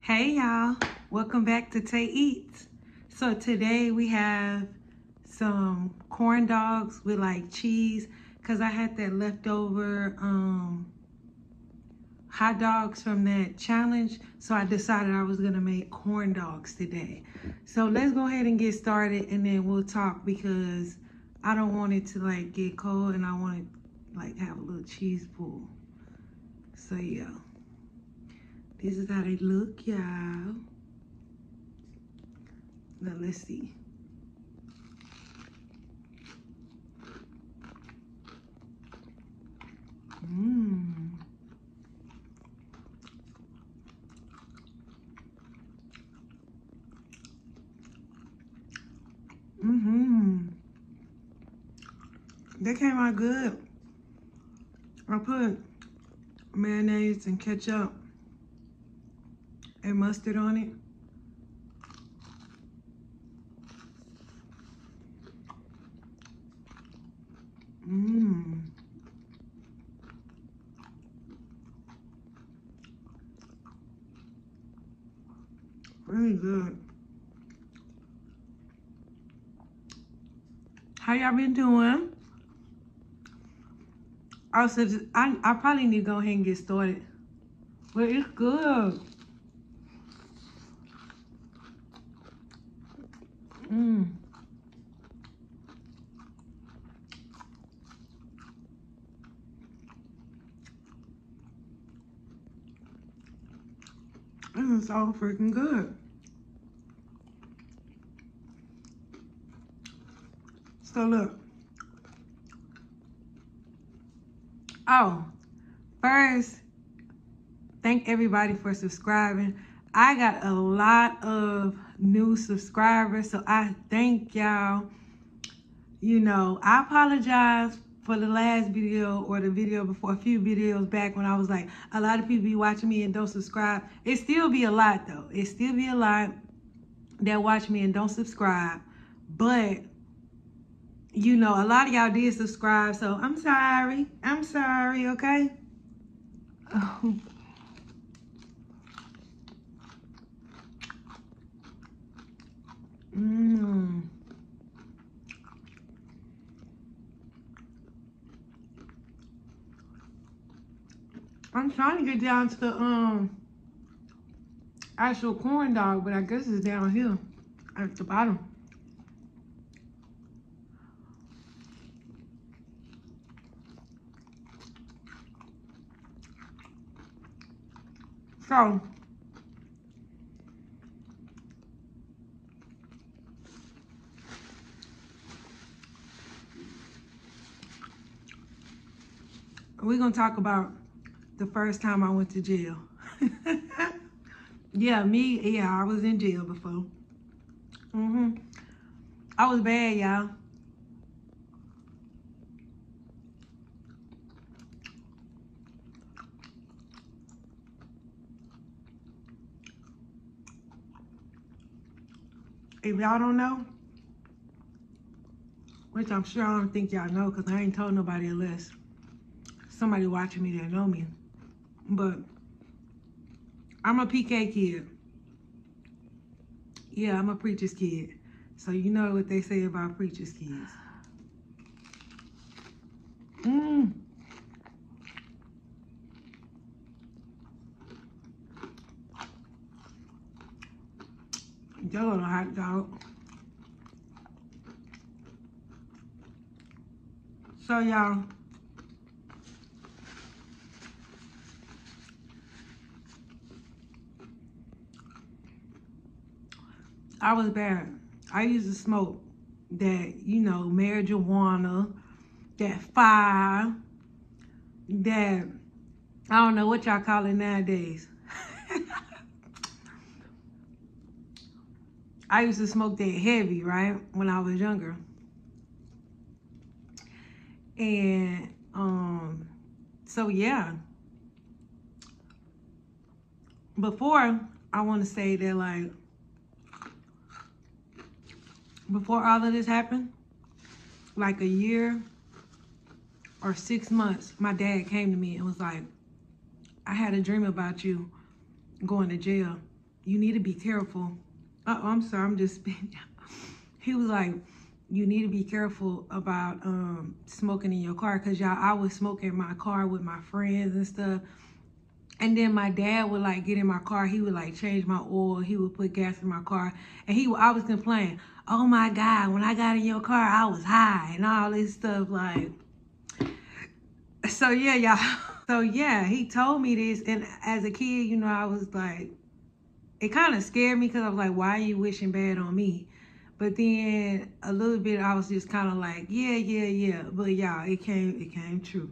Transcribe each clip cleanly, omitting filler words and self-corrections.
Hey y'all, welcome back to Tay Eats. So today we have some corn dogs with like cheese because I had that leftover hot dogs from that challenge. So I decided I was gonna make corn dogs today. So let's go ahead and get started and then we'll talk because I don't want it to like get cold and I want to like have a little cheese pool. So yeah. This is how they look, y'all. Now let's see. Mmm. Mm-hmm. They came out good. I put mayonnaise and ketchup and mustard on it. Mmm. Really good. How y'all been doing? Also, I probably need to go ahead and get started. But it's good. Mmm. This is so freaking good. So look. Oh, first, thank everybody for subscribing. I got a lot of new subscribers, so I thank y'all. You know, I apologize for the last video or the video before, a few videos back when I was like, a lot of people be watching me and don't subscribe. It still be a lot though. It still be a lot that watch me and don't subscribe. But, you know, a lot of y'all did subscribe, so I'm sorry. I'm sorry, okay? Mmm. I'm trying to get down to the actual corn dog, but I guess it's down here at the bottom. So we're gonna talk about the first time I went to jail. Yeah, I was in jail before. I was bad, y'all. If y'all don't know, which I'm sure I don't think y'all know because I ain't told nobody unless somebody watching me that know me. But I'm a PK kid. Yeah, I'm a preacher's kid. So you know what they say about preacher's kids. Jello hot dog. So y'all, I was bad. I used to smoke that, you know, marijuana, that fire, that, I don't know what y'all call it nowadays. I used to smoke that heavy, right, when I was younger. And, so yeah. Before, I want to say that, like, before all of this happened, like a year or 6 months, my dad came to me and was like, I had a dream about you going to jail. you need to be careful. Oh, I'm sorry, I'm just spitting. He was like, you need to be careful about smoking in your car, because y'all, I was smoking in my car with my friends and stuff. And then my dad would like get in my car. He would like change my oil. He would put gas in my car. And I was complaining, oh my God, when I got in your car, I was high and all this stuff. Like, so yeah, y'all. So yeah, he told me this. And as a kid, you know, I was like, it kind of scared me, because I was like, why are you wishing bad on me? But then a little bit, I was just kind of like, yeah. But y'all, it came true.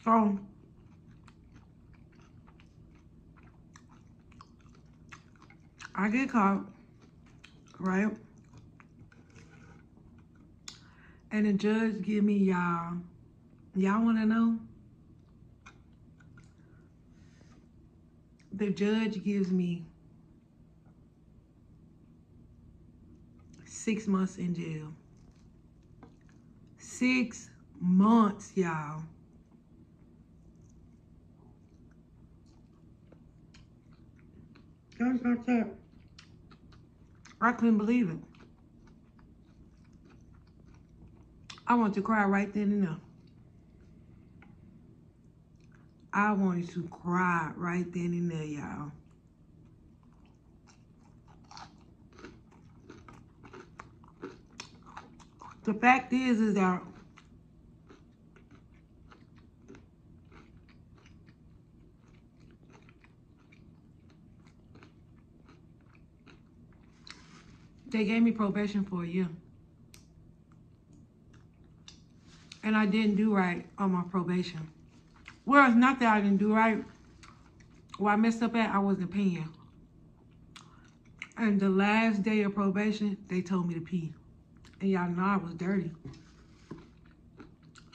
So I get caught, right? And the judge give me, y'all want to know? The judge gives me 6 months in jail. 6 months, y'all. That's not that. I couldn't believe it. I wanted to cry right then and there. I wanted to cry right then and there, y'all. The fact is that they gave me probation for a year. And I didn't do right on my probation. Well, it's not that I didn't do right. Where I messed up at, I wasn't paying. And the last day of probation, they told me to pee. And y'all know I was dirty.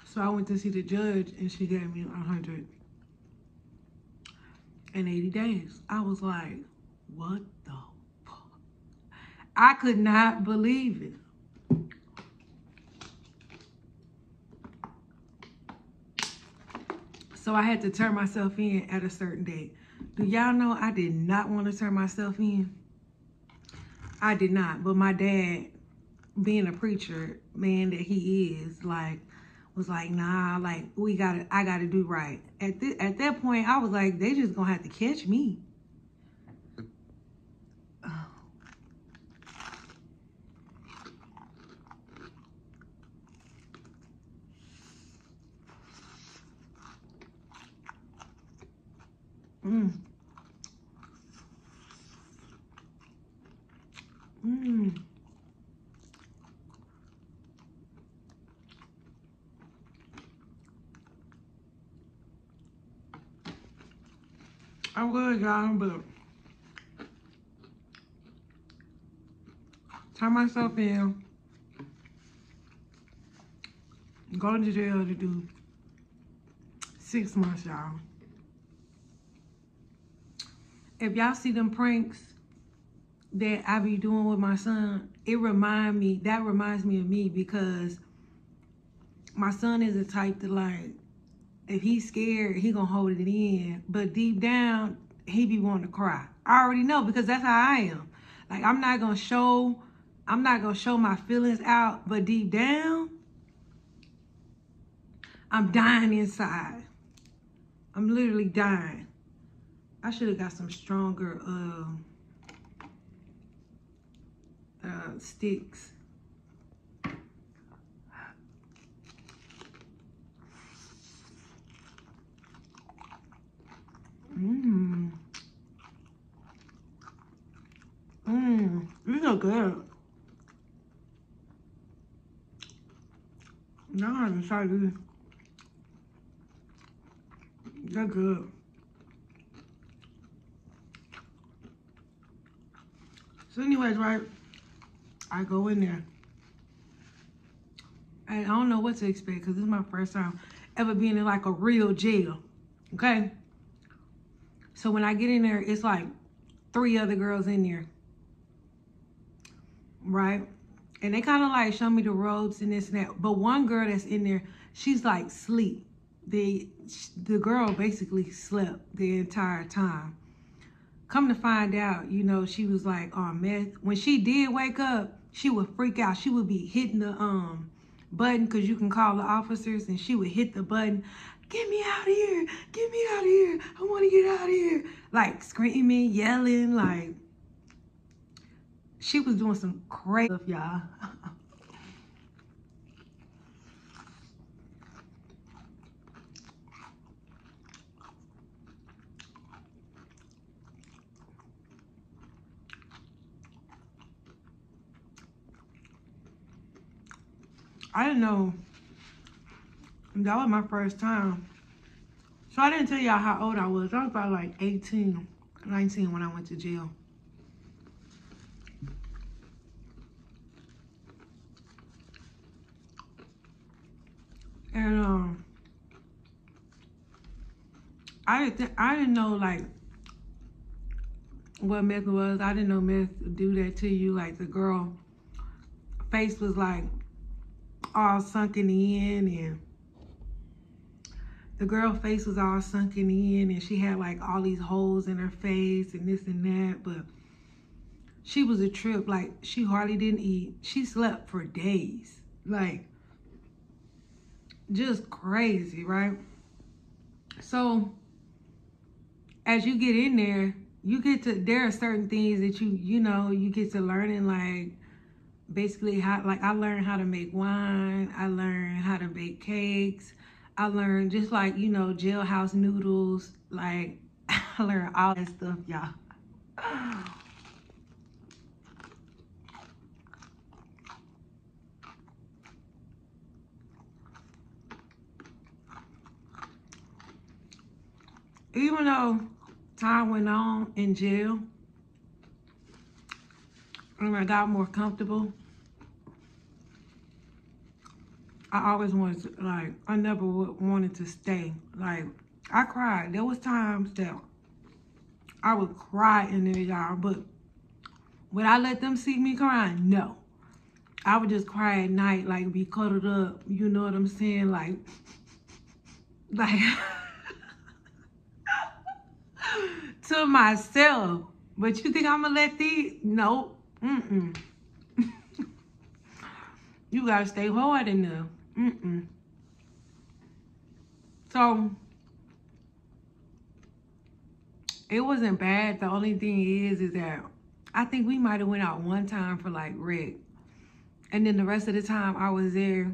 So I went to see the judge, and she gave me 180 days. I was like, what the fuck? I could not believe it. So I had to turn myself in at a certain date. Do y'all know I did not want to turn myself in? I did not. But my dad, being a preacher, man that he is, like, was like, nah, like, I gotta do right. At that point, I was like, they just gonna have to catch me. I'm good, y'all, but turn myself in, go to jail to do 6 months, y'all. If y'all see them pranks that I be doing with my son, that reminds me of me, because my son is the type that, like, if he's scared, he gonna hold it in. But deep down, he be wanting to cry. I already know, because that's how I am. Like, I'm not gonna show my feelings out, but deep down, I'm dying inside. I'm literally dying. I should have got some stronger sticks. These are good. Now I'm excited. They're good. So anyways, right, I go in there I don't know what to expect because this is my first time ever being in like a real jail. Okay? So when I get in there, it's like 3 other girls in there. Right? And they kind of like show me the ropes and this and that. But one girl that's in there, she's like sleep. The girl basically slept the entire time. Come to find out, you know, she was like on meth. When she did wake up, she would freak out. She would be hitting the button because you can call the officers, and she would hit the button. Get me out of here. Get me out of here. I want to get out of here. Like screaming, yelling, like she was doing some crazy stuff, y'all. I didn't know that was my first time. So I didn't tell y'all how old I was. I was about like 18, 19 when I went to jail. And I didn't know like what meth was. I didn't know meth would do that to you. Like the girl face was like all sunken in, and the girl face was all sunken in, and she had like all these holes in her face and this and that. But she was a trip. Like she hardly didn't eat. She slept for days. Like just crazy, right? So as you get in there, there are certain things that you know, you get to learning, like basically how, like I learned how to make wine. I learned how to bake cakes. I learned just like, you know, jailhouse noodles. Like I learned all that stuff, y'all. Even though time went on in jail and I got more comfortable, I always wanted to, like, I never wanted to stay. Like, I cried. There was times that I would cry in there, y'all, but would I let them see me crying? No. I would just cry at night, like, be cuddled up. You know what I'm saying? Like to myself. But you think I'm gonna let these? Nope. Mm-mm. You gotta stay hard in there. Mm-mm. So it wasn't bad. The only thing is that I think we might have went out one time for like rec. And then the rest of the time I was there,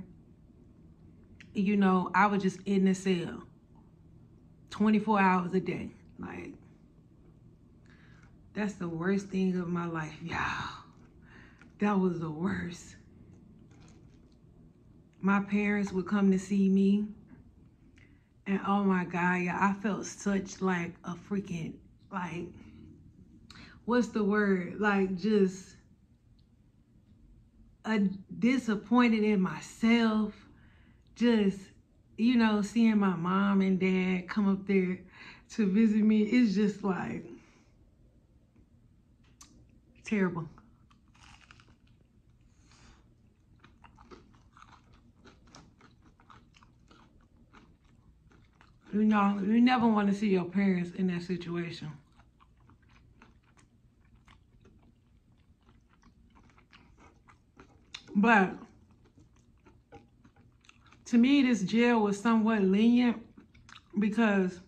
you know, I was just in the cell 24 hours a day. Like, that's the worst thing of my life, y'all. That was the worst. My parents would come to see me. And oh my God, yeah, I felt such like a freaking, like, what's the word? Like just disappointed in myself. Just, you know, seeing my mom and dad come up there to visit me. It's just like terrible. You know, you never want to see your parents in that situation. But to me, this jail was somewhat lenient because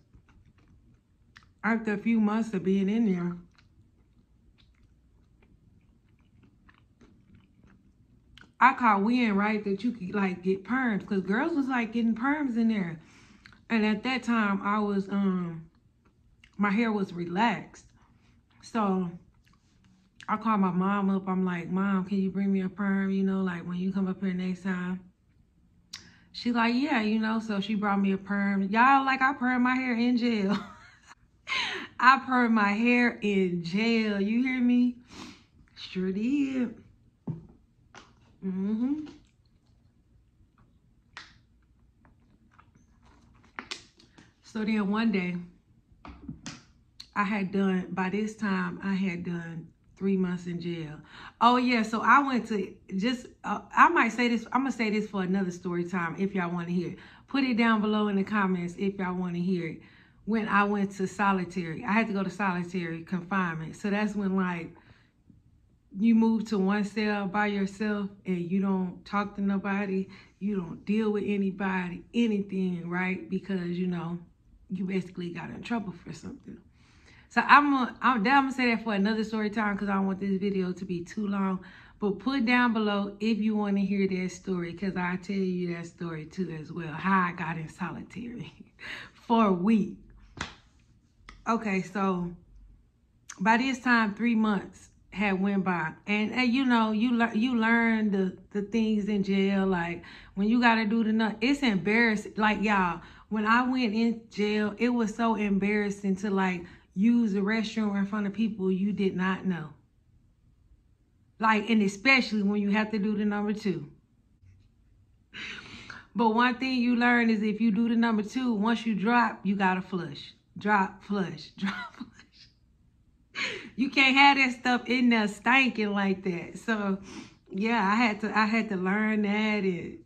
after a few months of being in there, I caught wind, right, that you could like get perms because girls was like getting perms in there. And at that time, I was, my hair was relaxed. So I called my mom up. I'm like, Mom, can you bring me a perm? You know, like when you come up here next time. She like, yeah, you know, so she brought me a perm. Y'all, like, I permed my hair in jail. I permed my hair in jail. You hear me? Sure did. So then one day, by this time, I had done 3 months in jail. Oh yeah, so I went to I might say this, I'm gonna say this for another story time if y'all want to hear it. Put it down below in the comments if y'all want to hear it. When I went to solitary, I had to go to solitary confinement. So that's when like you move to one cell by yourself and you don't talk to nobody, you don't deal with anybody, anything, right? Because you know, you basically got in trouble for something. So I'm gonna say that for another story time because I don't want this video to be too long. But put down below if you want to hear that story, because I tell you that story too as well. How I got in solitary for a week. Okay, so by this time 3 months had went by, and you know, you learn the things in jail, like when you gotta do it's embarrassing. Like y'all, when I went in jail, it was so embarrassing to like use the restroom in front of people you did not know. Like, and especially when you have to do the number 2. But one thing you learn is if you do the number 2, once you drop, you gotta flush. Drop, flush, drop, flush. You can't have that stuff in there stinking like that. So yeah, I had to learn that. And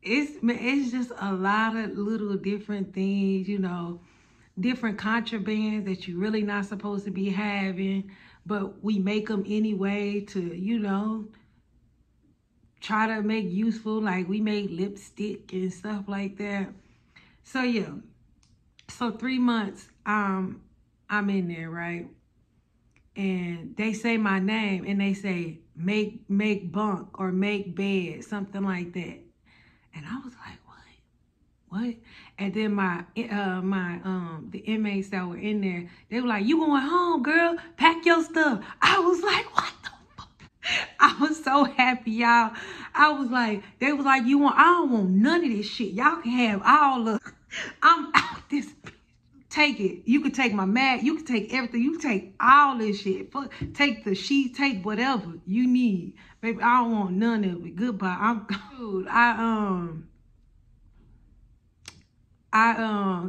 it's just a lot of little different things, you know, different contrabands that you're really not supposed to be having, but we make them anyway to, you know, try to make useful. Like we made lipstick and stuff like that. So yeah, so 3 months I'm in there, right? And they say my name and they say make bunk or make bed, something like that. And I was like, what? And then the inmates that were in there, they were like, you going home, girl, pack your stuff. I was like, what the fuck? I was so happy, y'all. I was like, they was like, I don't want none of this shit. Y'all can have all of, I'm out this bitch. Take it. You can take my mat. You can take everything. You can take all this shit. Take the sheet. Take whatever you need. Baby, I don't want none of it. Goodbye. Dude,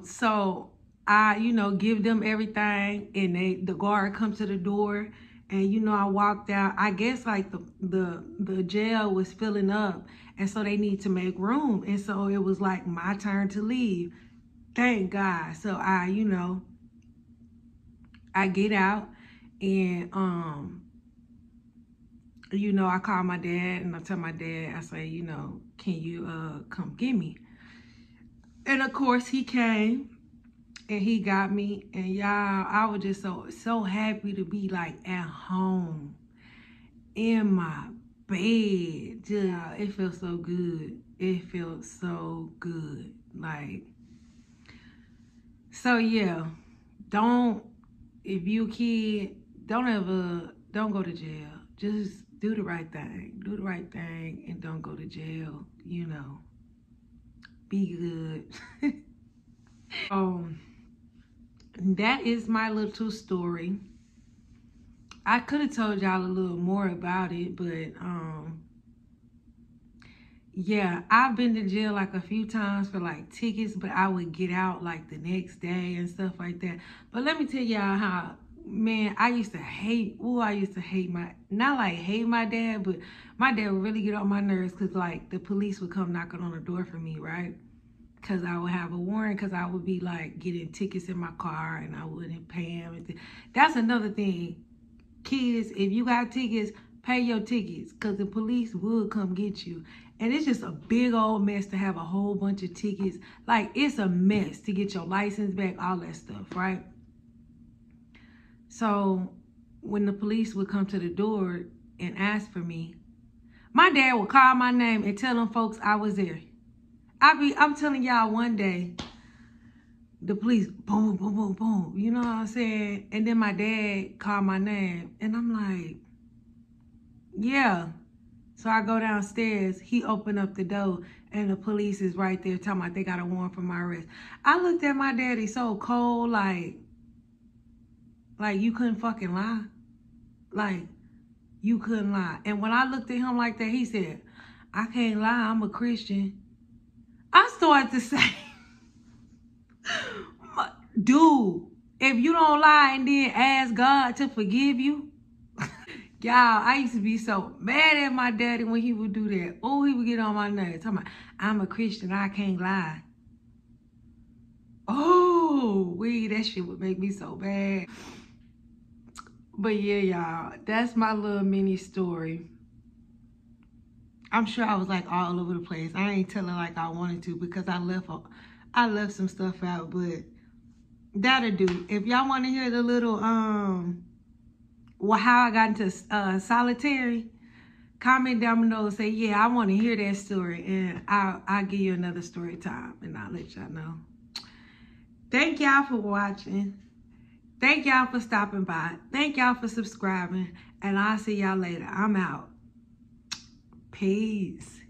so I, you know, give them everything, and the guard comes to the door, and you know, I walked out. I guess like the jail was filling up, and so they need to make room, and so it was like my turn to leave. Thank God. So I, you know, I get out, and you know, I call my dad, and I tell my dad, I say, you know, can you come get me? And of course he came and he got me, and y'all, I was just so happy to be like at home in my bed. Just, it felt so good. It felt so good. Like, so yeah, if you a kid, don't go to jail. Just do the right thing. Do the right thing and don't go to jail, you know. Be good. That is my little story. I could have told y'all a little more about it, but yeah, I've been to jail like a few times for like tickets, but I would get out like the next day and stuff like that. But let me tell y'all how, man, I used to hate not like hate my dad, but my dad would really get on my nerves because like the police would come knocking on the door for me, right? Because I would have a warrant, because I would be like getting tickets in my car and I wouldn't pay them. That's another thing. Kids, if you got tickets, pay your tickets, because the police would come get you. And it's just a big old mess to have a whole bunch of tickets. Like, it's a mess to get your license back, all that stuff, right? So when the police would come to the door and ask for me, my dad would call my name and tell them folks I was there. I'm telling y'all, one day, the police, boom, boom, boom, boom. You know what I'm saying? And then my dad called my name. And I'm like, yeah. So I go downstairs. He opened up the door. And the police is right there talking about they got a warrant for my arrest. I looked at my daddy so cold, like you couldn't fucking lie. Like, you couldn't lie. And when I looked at him like that, he said, I can't lie, I'm a Christian. I started to say, Dude, if you don't lie and then ask God to forgive you, y'all, I used to be so mad at my daddy when he would do that. Oh, he would get on my nerves. Talking about, I'm a Christian, I can't lie. Oh, that shit would make me so bad. But yeah, y'all, that's my little mini story. I'm sure I was like all over the place. I ain't telling like I wanted to because I left some stuff out, but that'll do. If y'all want to hear the little well, how I got into solitary, comment down below and say, yeah, I want to hear that story, and I'll give you another story time, and I'll let y'all know. Thank y'all for watching. Thank y'all for stopping by. Thank y'all for subscribing, and I'll see y'all later. I'm out. Peace.